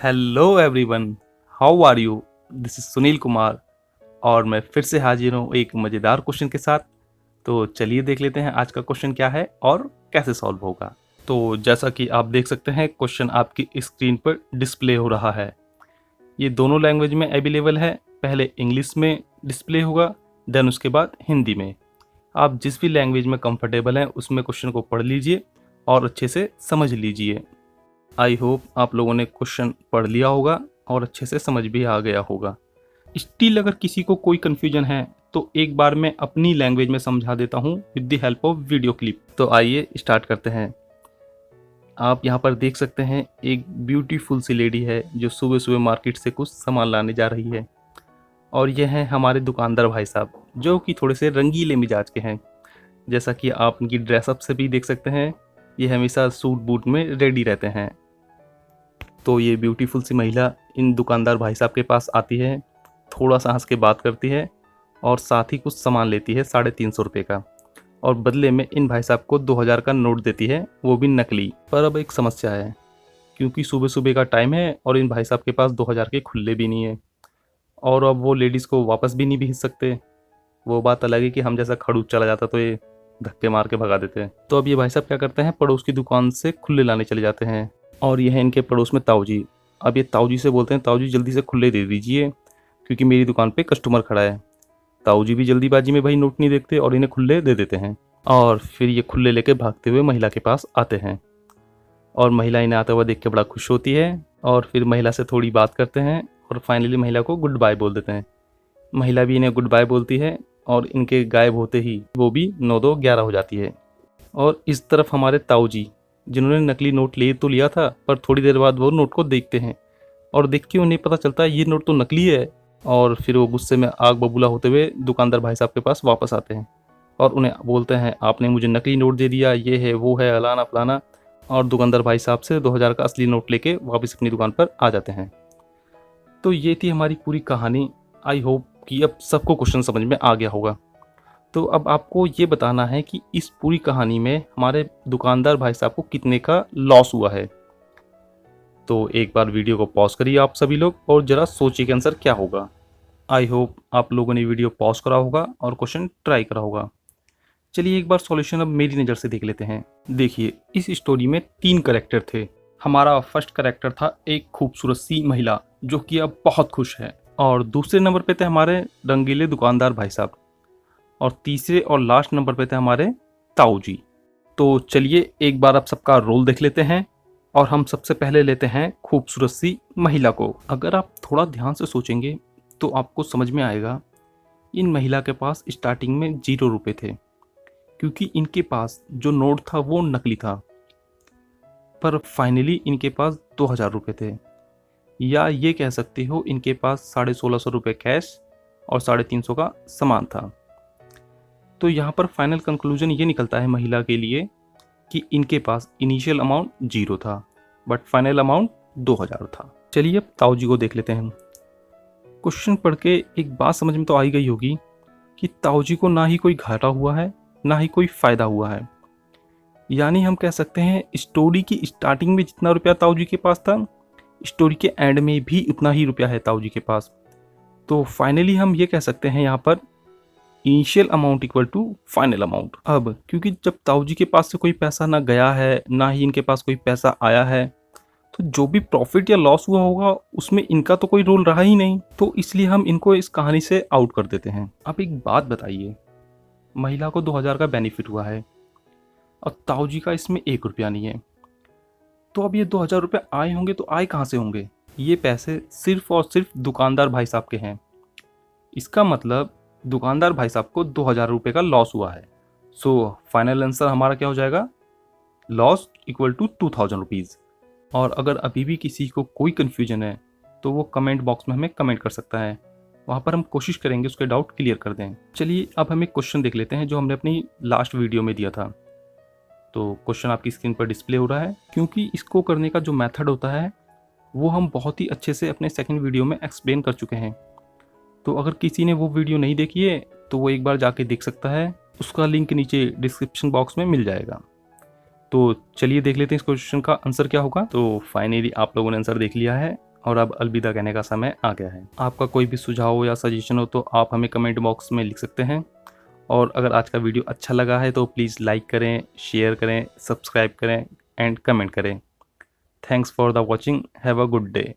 Hello everyone, how are you? This is Sunil Kumar और मैं फिर से हाजिर हूँ एक मज़ेदार क्वेश्चन के साथ। तो चलिए देख लेते हैं आज का क्वेश्चन क्या है और कैसे सॉल्व होगा। तो जैसा कि आप देख सकते हैं क्वेश्चन आपकी स्क्रीन पर डिस्प्ले हो रहा है। ये दोनों लैंग्वेज में अवेलेबल है। पहले इंग्लिश में डिस्प्ले होगा, देन उसके बाद हिंदी में। आप जिस भी लैंग्वेज में कंफर्टेबल हैं उसमें क्वेश्चन को पढ़ लीजिए और अच्छे से समझ लीजिए। आई होप आप लोगों ने क्वेश्चन पढ़ लिया होगा और अच्छे से समझ भी आ गया होगा। स्टिल अगर किसी को कोई कन्फ्यूजन है तो एक बार मैं अपनी लैंग्वेज में समझा देता हूँ with the help of video clip. तो आइए स्टार्ट करते हैं। आप यहाँ पर देख सकते हैं एक ब्यूटीफुल सी लेडी है जो सुबह सुबह मार्केट से कुछ सामान लाने जा रही है। और ये हैं हमारे दुकानदार भाई साहब जो कि थोड़े से रंगीले मिजाज के हैं। जैसा कि आप उनकी ड्रेसअप से भी देख सकते हैं, ये हमेशा सूट बूट में रेडी रहते हैं। तो ये ब्यूटीफुल सी महिला इन दुकानदार भाई साहब के पास आती है, थोड़ा सा हंस के बात करती है और साथ ही कुछ सामान लेती है 350 रुपये का, और बदले में इन भाई साहब को 2000 का नोट देती है, वो भी नकली। पर अब एक समस्या है, क्योंकि सुबह सुबह का टाइम है और इन भाई साहब के पास 2000 के खुले भी नहीं है और अब वो लेडीज़ को वापस भी नहीं भेज सकते। वो बात अलग है कि हम जैसा खड़ूस चला जाता तो ये धक्के मार के भगा देते हैं। तो अब ये भाई साहब क्या करते हैं, पड़ोस की दुकान से खुले लाने चले जाते हैं। और ये है इनके पड़ोस में ताऊ जी। अब ये ताऊ जी से बोलते हैं, ताऊ जी जल्दी से खुले दे दीजिए क्योंकि मेरी दुकान पे कस्टमर खड़ा है। ताऊ जी भी जल्दीबाजी में भाई नोट नहीं देखते और इन्हें खुले दे देते हैं। और फिर ये खुले लेके भागते हुए महिला के पास आते हैं और महिला इन्हें आता हुआ देख के बड़ा खुश होती है और फिर महिला से थोड़ी बात करते हैं और फाइनली महिला को गुड बाय बोल देते हैं। महिला भी इन्हें गुड बाय बोलती है और इनके गायब होते ही वो भी 9-2-11 हो जाती है। और इस तरफ हमारे ताऊ जी, जिन्होंने नकली नोट ले तो लिया था पर थोड़ी देर बाद वो नोट को देखते हैं और देख के उन्हें पता चलता है ये नोट तो नकली है। और फिर वो गुस्से में आग बबूला होते हुए दुकानदार भाई साहब के पास वापस आते हैं और उन्हें बोलते हैं, आपने मुझे नकली नोट दे दिया, ये है वो है अलाना फलाना। और दुकानदार भाई साहब से 2000 का असली नोट लेके वापस अपनी दुकान पर आ जाते हैं। तो ये थी हमारी पूरी कहानी। आई होप कि अब सबको क्वेश्चन समझ में आ गया होगा। तो अब आपको ये बताना है कि इस पूरी कहानी में हमारे दुकानदार भाई साहब को कितने का लॉस हुआ है। तो एक बार वीडियो को पॉज करिए आप सभी लोग और ज़रा सोचिए कि आंसर क्या होगा। आई होप आप लोगों ने वीडियो पॉज करा होगा और क्वेश्चन ट्राई करा होगा। चलिए एक बार सॉल्यूशन अब मेरी नज़र से देख लेते हैं। देखिए, इस स्टोरी में 3 कैरेक्टर थे। हमारा फर्स्ट कैरेक्टर था एक खूबसूरत सी महिला जो कि अब बहुत खुश है, और दूसरे नंबर पे थे हमारे रंगीले दुकानदार भाई साहब, और तीसरे और लास्ट नंबर पे थे हमारे ताऊ जी। तो चलिए एक बार आप सबका रोल देख लेते हैं और हम सबसे पहले लेते हैं खूबसूरत सी महिला को। अगर आप थोड़ा ध्यान से सोचेंगे तो आपको समझ में आएगा इन महिला के पास स्टार्टिंग में 0 रुपये थे, क्योंकि इनके पास जो नोट था वो नकली था। पर फाइनली इनके पास 2000 रुपये थे, या ये कह सकते हो इनके पास 1650 रुपये कैश और 350 का सामान था। तो यहाँ पर फाइनल कंक्लूजन ये निकलता है महिला के लिए कि इनके पास इनिशियल अमाउंट 0 था बट फाइनल अमाउंट 2000 था। चलिए अब ताऊ जी को देख लेते हैं। क्वेश्चन पढ़ के एक बात समझ में तो आई गई होगी कि ताऊ जी को ना ही कोई घाटा हुआ है ना ही कोई फ़ायदा हुआ है। यानी हम कह सकते हैं स्टोरी की स्टार्टिंग में जितना रुपया ताऊ जी के पास था, स्टोरी के एंड में भी उतना ही रुपया है ताऊ जी के पास। तो फाइनली हम ये कह सकते हैं यहाँ पर initial amount equal to final amount. अब क्योंकि जब ताऊ जी के पास से कोई पैसा ना गया है ना ही इनके पास कोई पैसा आया है, तो जो भी प्रॉफिट या लॉस हुआ होगा उसमें इनका तो कोई रोल रहा ही नहीं, तो इसलिए हम इनको इस कहानी से आउट कर देते हैं। अब एक बात बताइए, महिला को 2000 का बेनिफिट हुआ है और ताऊ जी का इसमें 1 रुपया नहीं है, तो अब ये 2000 रुपये आए होंगे तो आए कहाँ से होंगे? ये पैसे सिर्फ और सिर्फ दुकानदार भाई साहब के हैं। इसका मतलब दुकानदार भाई साहब को 2000 रुपये का लॉस हुआ है। सो फाइनल आंसर हमारा क्या हो जाएगा? Loss equal to 2000 rupees. और अगर अभी भी किसी को कोई कन्फ्यूजन है तो वो कमेंट बॉक्स में हमें कमेंट कर सकता है, वहाँ पर हम कोशिश करेंगे उसके डाउट क्लियर कर दें। चलिए अब हम एक क्वेश्चन देख लेते हैं जो हमने अपनी लास्ट वीडियो में दिया था। तो क्वेश्चन आपकी स्क्रीन पर डिस्प्ले हो रहा है। क्योंकि इसको करने का जो मेथड होता है वो हम बहुत ही अच्छे से अपने सेकंड वीडियो में एक्सप्लेन कर चुके हैं। तो अगर किसी ने वो वीडियो नहीं देखी है तो वो एक बार जाके देख सकता है, उसका लिंक नीचे डिस्क्रिप्शन बॉक्स में मिल जाएगा। तो चलिए देख लेते हैं इस क्वेश्चन का आंसर क्या होगा। तो फाइनली आप लोगों ने आंसर देख लिया है और अब अलविदा कहने का समय आ गया है। आपका कोई भी सुझाव या सजेशन हो तो आप हमें कमेंट बॉक्स में लिख सकते हैं। और अगर आज का वीडियो अच्छा लगा है तो प्लीज़ लाइक करें, शेयर करें, सब्सक्राइब करें एंड कमेंट करें। Thanks for the watching. Have a good day.